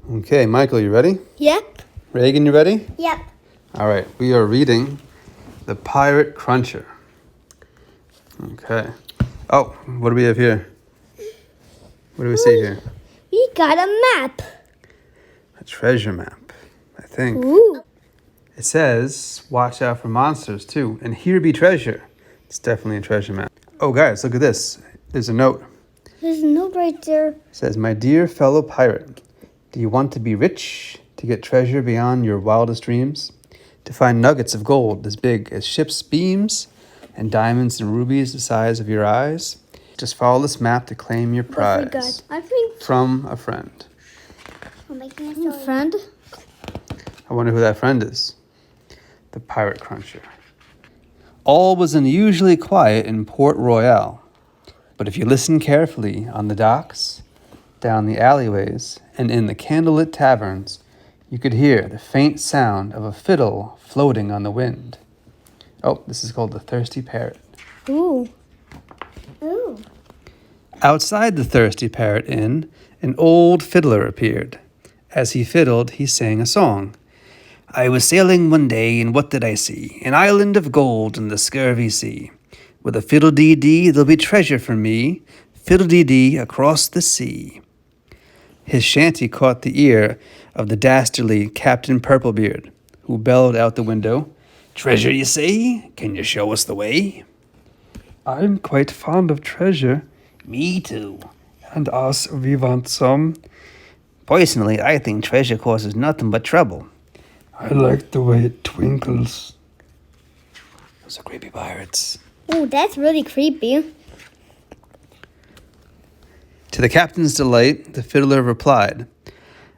Okay, Michael, you ready? Yep. Raegan, you ready? Yep. All right, we are reading The Pirate Cruncher. Okay. Oh, what do we have here? What do we see here? We got a map. A treasure map, I think. Ooh. It says, watch out for monsters too, and here be treasure. It's definitely a treasure map. Oh, guys, look at this. There's a note. There's a note right there. It says, my dear fellow pirate, do you want to be rich, to get treasure beyond your wildest dreams, to find nuggets of gold as big as ship's beams, and diamonds and rubies the size of your eyes? Just follow this map to claim your prize. I think From a friend. a friend. I wonder who that friend is. The Pirate Cruncher. All was unusually quiet in Port Royal, but if you listen carefully on the docks, down the alleyways, and in the candlelit taverns, you could hear the faint sound of a fiddle floating on the wind. Oh, this is called the Thirsty Parrot. Ooh. Ooh. Outside the Thirsty Parrot Inn, an old fiddler appeared. As he fiddled, he sang a song. I was sailing one day, and what did I see? An island of gold in the scurvy sea. With a fiddle-dee-dee, there'll be treasure for me. Fiddle-dee-dee across the sea. His shanty caught the ear of the dastardly Captain Purplebeard, who bellowed out the window, Treasure, you say? Can you show us the way? I'm quite fond of treasure. Me too. And us, we want some. Personally, I think treasure causes nothing but trouble. I like the way it twinkles. Those are creepy pirates. Ooh, that's really creepy. To the captain's delight, the fiddler replied,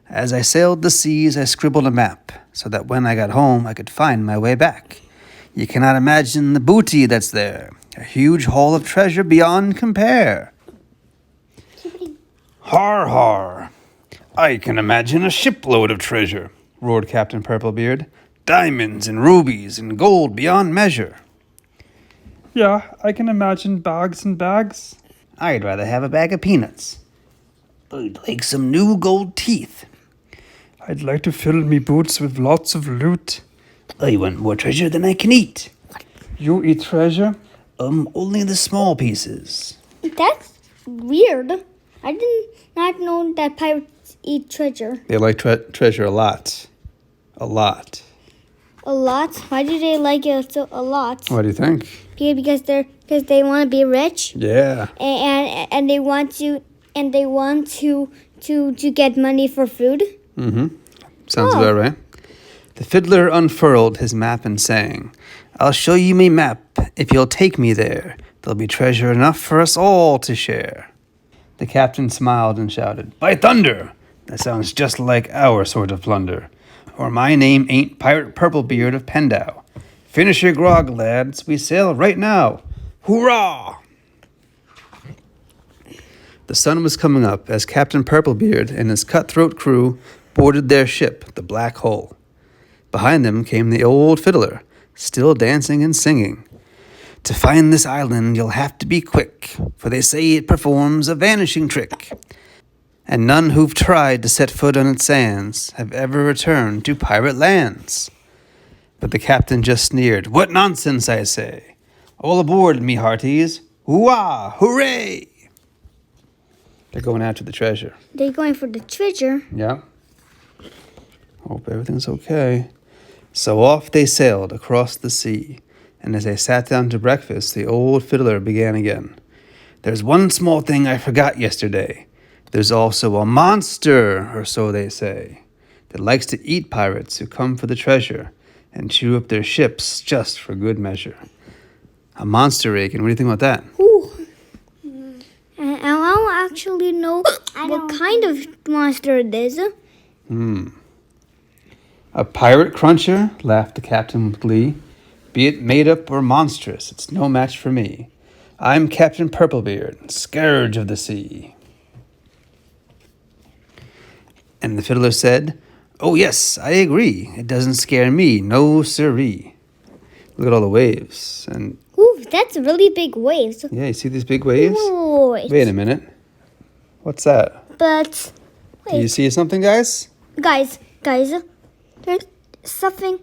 As I sailed the seas, I scribbled a map, so that when I got home, I could find my way back. You cannot imagine the booty that's there, a huge haul of treasure beyond compare. Har, har. I can imagine a shipload of treasure, roared Captain Purplebeard. Diamonds and rubies and gold beyond measure. Yeah, I can imagine bags and bags. I'd rather have a bag of peanuts. I'd like some new gold teeth. I'd like to fill me boots with lots of loot. I want more treasure than I can eat. You eat treasure? Only the small pieces. That's weird. I did not know that pirates eat treasure. They like treasure a lot. A lot. A lot? Why do they like it a lot? What do you think? Because they want to be rich. Yeah. And they want to get money for food. Mm-hmm. Sounds about right. The fiddler unfurled his map and sang, I'll show you me map. If you'll take me there, there'll be treasure enough for us all to share. The captain smiled and shouted, By thunder! That sounds just like our sort of plunder. Or my name ain't Pirate Purplebeard of Pendow. Finish your grog, lads. We sail right now. Hurrah! The sun was coming up as Captain Purplebeard and his cutthroat crew boarded their ship, the Black Hole. Behind them came the old fiddler, still dancing and singing. To find this island, you'll have to be quick, for they say it performs a vanishing trick. And none who've tried to set foot on its sands have ever returned to pirate lands. But the captain just sneered, What nonsense, I say! All aboard, me hearties! Hooah! Hooray! They're going after the treasure. They're going for the treasure. Yeah. Hope everything's okay. So off they sailed across the sea, and as they sat down to breakfast, the old fiddler began again. There's one small thing I forgot yesterday. There's also a monster, or so they say, that likes to eat pirates who come for the treasure and chew up their ships just for good measure. A monster, Raegan. What do you think about that? Ooh. I don't actually know what kind of monster it is. A pirate cruncher, laughed the captain with glee. Be it made up or monstrous, it's no match for me. I'm Captain Purplebeard, scourge of the sea. And the fiddler said, Oh yes, I agree. It doesn't scare me, no siree. Look at all the waves. And Ooh, that's really big waves. yeah, you see these big waves? Wait. Wait a minute. What's that? But Do you see something, guys? Guys, there's something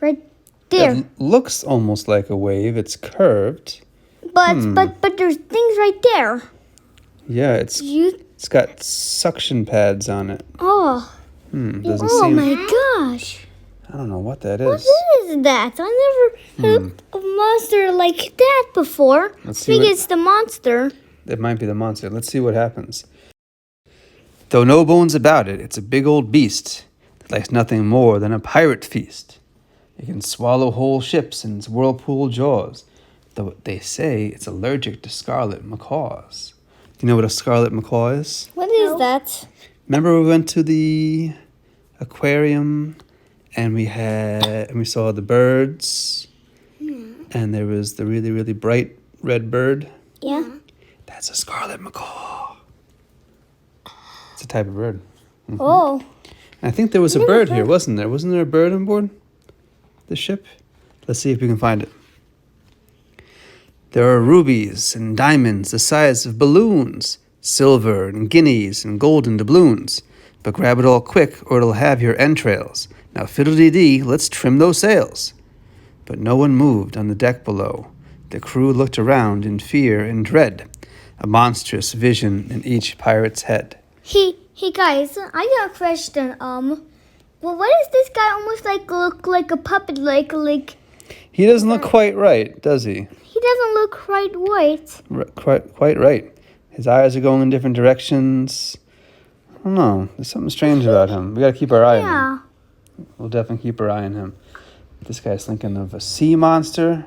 right there. It looks almost like a wave. It's curved. But there's things right there. Yeah, it's got suction pads on it. Oh. Doesn't Oh seem. my gosh. I don't know what that What is. is that? I never heard of a monster like that before. Let's I see think what- it's the monster. It might be the monster. Let's see what happens. Though no bones about it, it's a big old beast that likes nothing more than a pirate feast. It can swallow whole ships in its whirlpool jaws, though they say it's allergic to scarlet macaws. Do you know what a scarlet macaw is? What is that? Remember we went to the aquarium and we saw the birds and there was the really, really bright red bird? Yeah. That's a scarlet macaw. It's a type of bird. Oh. I think there was a bird here, wasn't there? Wasn't there a bird on board the ship? Let's see if we can find it. There are rubies and diamonds the size of balloons, silver and guineas and golden doubloons. But grab it all quick or it'll have your entrails. Now fiddle-dee-dee, let's trim those sails. But no one moved on the deck below. The crew looked around in fear and dread, a monstrous vision in each pirate's head. Hey guys, I got a question. Well, what does this guy almost look like a puppet? Like He doesn't look quite right, does he? he doesn't look quite white. Quite right. His eyes are going in different directions. I don't know. There's something strange about him. We gotta keep our eye on him. Yeah. We'll definitely keep our eye on him. This guy's thinking of a sea monster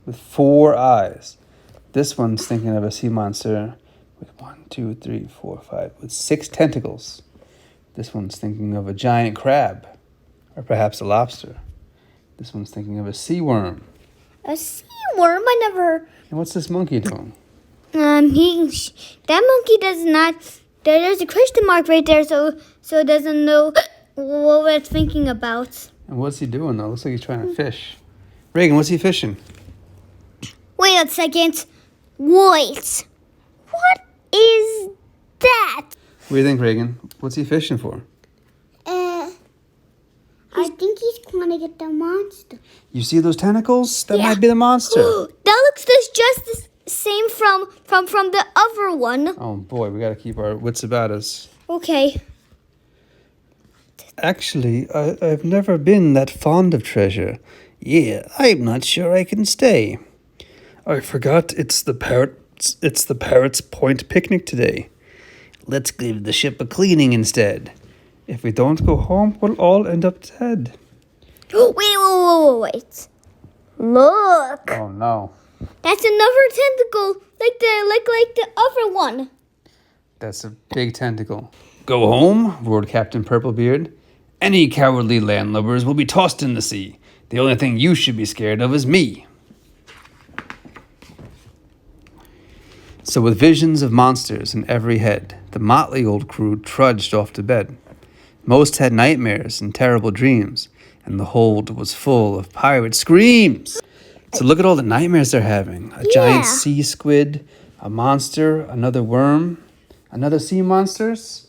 with 4 eyes. This one's thinking of a sea monster with 1, 2, 3, 4, 5, with 6 tentacles. This one's thinking of a giant crab, or perhaps a lobster. This one's thinking of a sea worm. A sea worm? I never. And what's this monkey doing? That monkey does not. There's a question mark right there, so it doesn't know what we're thinking about. And what's he doing though? Looks like he's trying to fish. Raegan, what's he fishing? Wait a second. Wait. What is that? What do you think, Raegan? What's he fishing for? I think he's going to get the monster. You see those tentacles? That might be the monster. That looks just the same from the other one. Oh boy, we gotta keep our wits about us. Okay. Actually, I've never been that fond of treasure. Yeah, I'm not sure I can stay. I forgot it's the Parrot's Point picnic today. Let's give the ship a cleaning instead. If we don't go home, we'll all end up dead. Wait. Look. Oh no. That's another tentacle, like the other one. That's a big tentacle. Go home, roared Captain Purplebeard. Any cowardly landlubbers will be tossed in the sea. The only thing you should be scared of is me. So with visions of monsters in every head, the motley old crew trudged off to bed. Most had nightmares and terrible dreams, and the hold was full of pirate screams. So look at all the nightmares they're having. A giant sea squid, a monster, another worm, another sea monsters.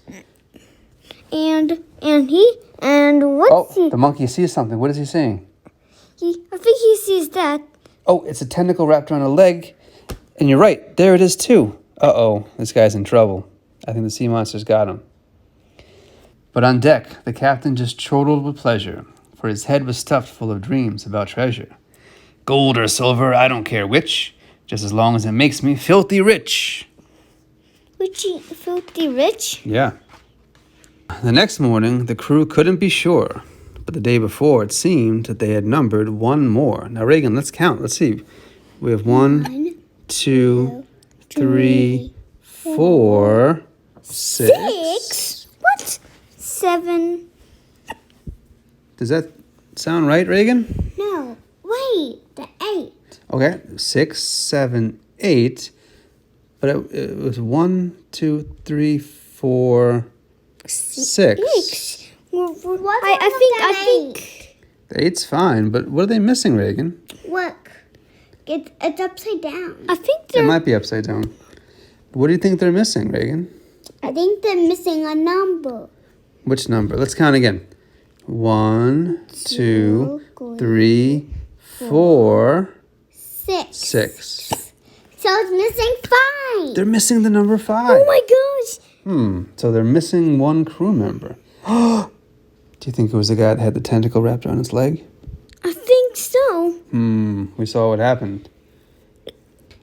And what's he? The monkey sees something. What is he saying? I think he sees that. Oh, it's a tentacle wrapped around a leg. And you're right, there it is too. Uh-oh, this guy's in trouble. I think the sea monster's got him. But on deck, the captain just chortled with pleasure, for his head was stuffed full of dreams about treasure. Gold or silver, I don't care which, just as long as it makes me filthy rich. Filthy rich? Yeah. The next morning, the crew couldn't be sure, but the day before, it seemed that they had numbered 1 more. Now, Raegan, let's count. Let's see. We have 1, 2, 3, 4, 6. What? 7. Does that sound right, Raegan? No. Wait. The 8. Okay, 6, 7, 8. But it was 1, 2, 3, 4, 6. I think. The 8's fine, but what are they missing, Raegan? Look. It's upside down. I think It might be upside down. What do you think they're missing, Raegan? I think they're missing a number. Which number? Let's count again. 1, 2, 3, 4, 6. 6. So it's missing 5. They're missing the number 5. Oh my gosh. So they're missing one crew member. Do you think it was the guy that had the tentacle wrapped around his leg? I think so. We saw what happened.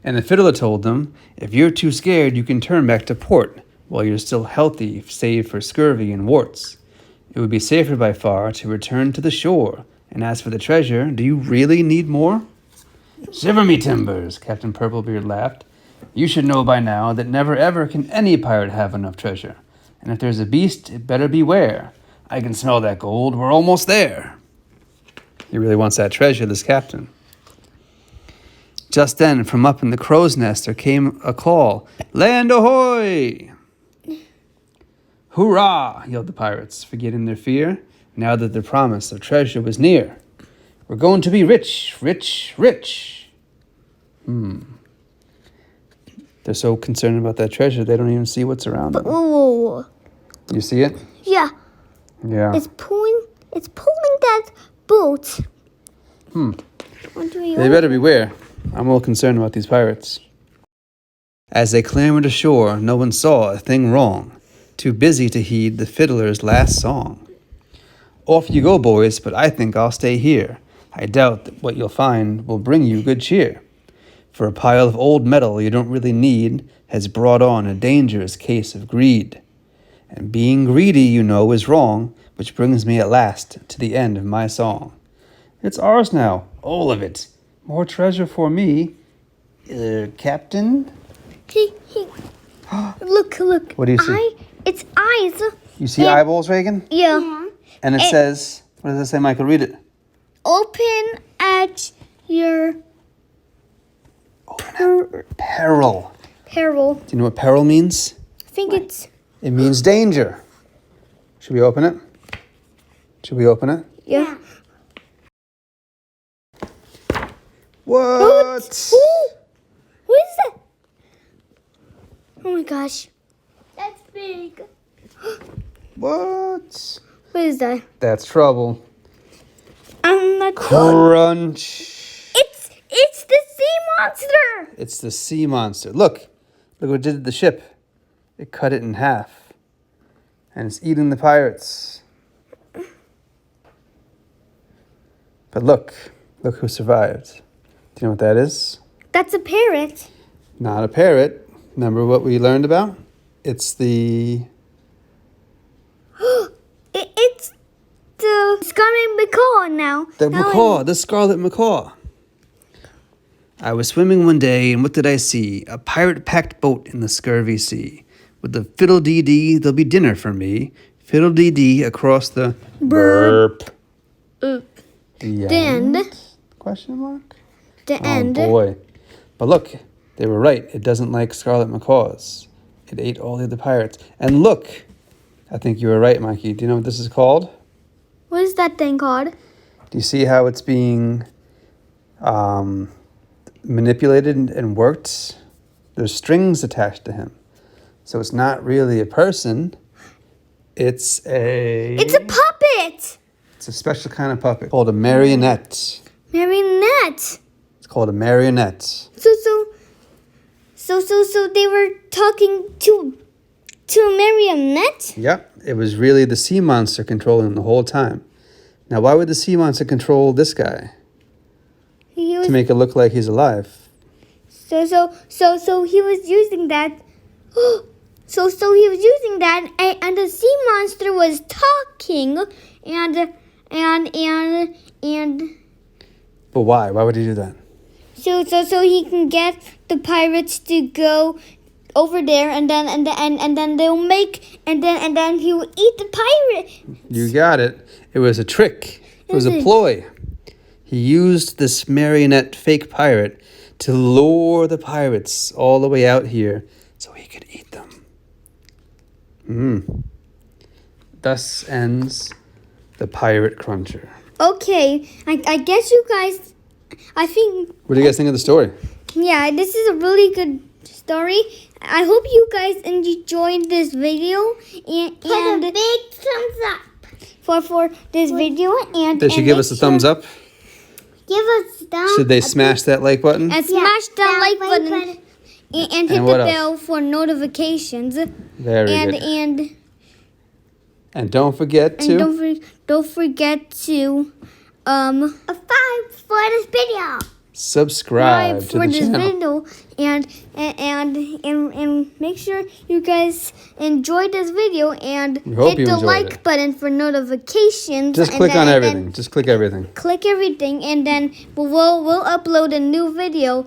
And the fiddler told them, if you're too scared, you can turn back to port while you're still healthy, save for scurvy and warts. It would be safer by far to return to the shore. And as for the treasure, do you really need more? Shiver me timbers, Captain Purplebeard laughed. You should know by now that never ever can any pirate have enough treasure. And if there's a beast, it better beware. I can smell that gold. We're almost there. He really wants that treasure, this captain. Just then, from up in the crow's nest, there came a call. Land ahoy! Hurrah! Yelled the pirates, forgetting their fear, now that their promise of treasure was near. We're going to be rich, rich, rich. They're so concerned about that treasure, they don't even see what's around them. Whoa. You see it? Yeah. Yeah. It's pulling that boat. They better beware. I'm a little concerned about these pirates. As they clambered ashore, no one saw a thing wrong, too busy to heed the fiddler's last song. Off you go, boys, but I think I'll stay here. I doubt that what you'll find will bring you good cheer. For a pile of old metal you don't really need has brought on a dangerous case of greed. And being greedy, you know, is wrong, which brings me at last to the end of my song. It's ours now, all of it. More treasure for me. Captain? Look. What do you see? It's eyes. You see eyeballs, Raegan? Yeah. And it says, what does it say, Michael? Read it. Open at your Peril. peril. Do you know what peril means? I think it's... It means danger. Should we open it? Yeah. What? What is that? Oh my gosh. That's big. What? What is that? That's trouble. I'm not... Crunch. It's the sea monster. It's the sea monster. Look what it did to the ship. It cut it in half. And it's eating the pirates. But look who survived. Do you know what that is? That's a parrot. Not a parrot. Remember what we learned about? It's the... It's the scarlet macaw now. The scarlet macaw. I was swimming one day, and what did I see? A pirate-packed boat in the scurvy sea. With the fiddle-dee-dee, there'll be dinner for me. Fiddle-dee-dee across the... Burp. The end? Question mark? The end. Oh, boy. But look, they were right. It doesn't like scarlet macaws. It ate all the other pirates. And look, I think you were right, Mikey. Do you know what this is called? What is that thing called? Do you see how it's being manipulated and worked? There's strings attached to him. So it's not really a person. It's a puppet. It's a special kind of puppet called a marionette. Marionette. It's called a marionette. So they were talking to a marionette? Yep, it was really the sea monster controlling him the whole time. Now, why would the sea monster control this guy? To make it look like he's alive. So he was using that. So he was using that, and the sea monster was talking, and. But why? Why would he do that? So he can get the pirates to go over there, and then they'll make, and then he will eat the pirate. You got it. It was a trick. It was a ploy. He used this marionette fake pirate to lure the pirates all the way out here so he could eat them. Thus ends the Pirate Cruncher. Okay, I guess you guys, I think... What do you guys think of the story? Yeah, this is a really good story. I hope you guys enjoyed this video and Put a big thumbs up. for this video and They should give us a thumbs up. Give us thumbs. Should they smash that like button? and smash the like button and hit And the what else? bell for notifications. Very and good. And don't forget to. don't forget to A 5 for this video. subscribe to for the this channel. video and make sure you guys enjoyed this video and We hope hit you the enjoyed like it. button for notifications. Just and click then- on and then everything. Just click everything. click everything and then we'll upload a new video.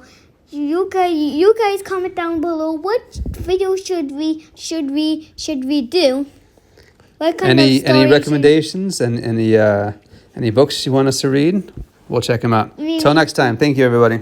You guys comment down below what video should we do. What kind of Any story recommendations and any books you want us to read? We'll check them out. We- Till next time. Thank you, everybody.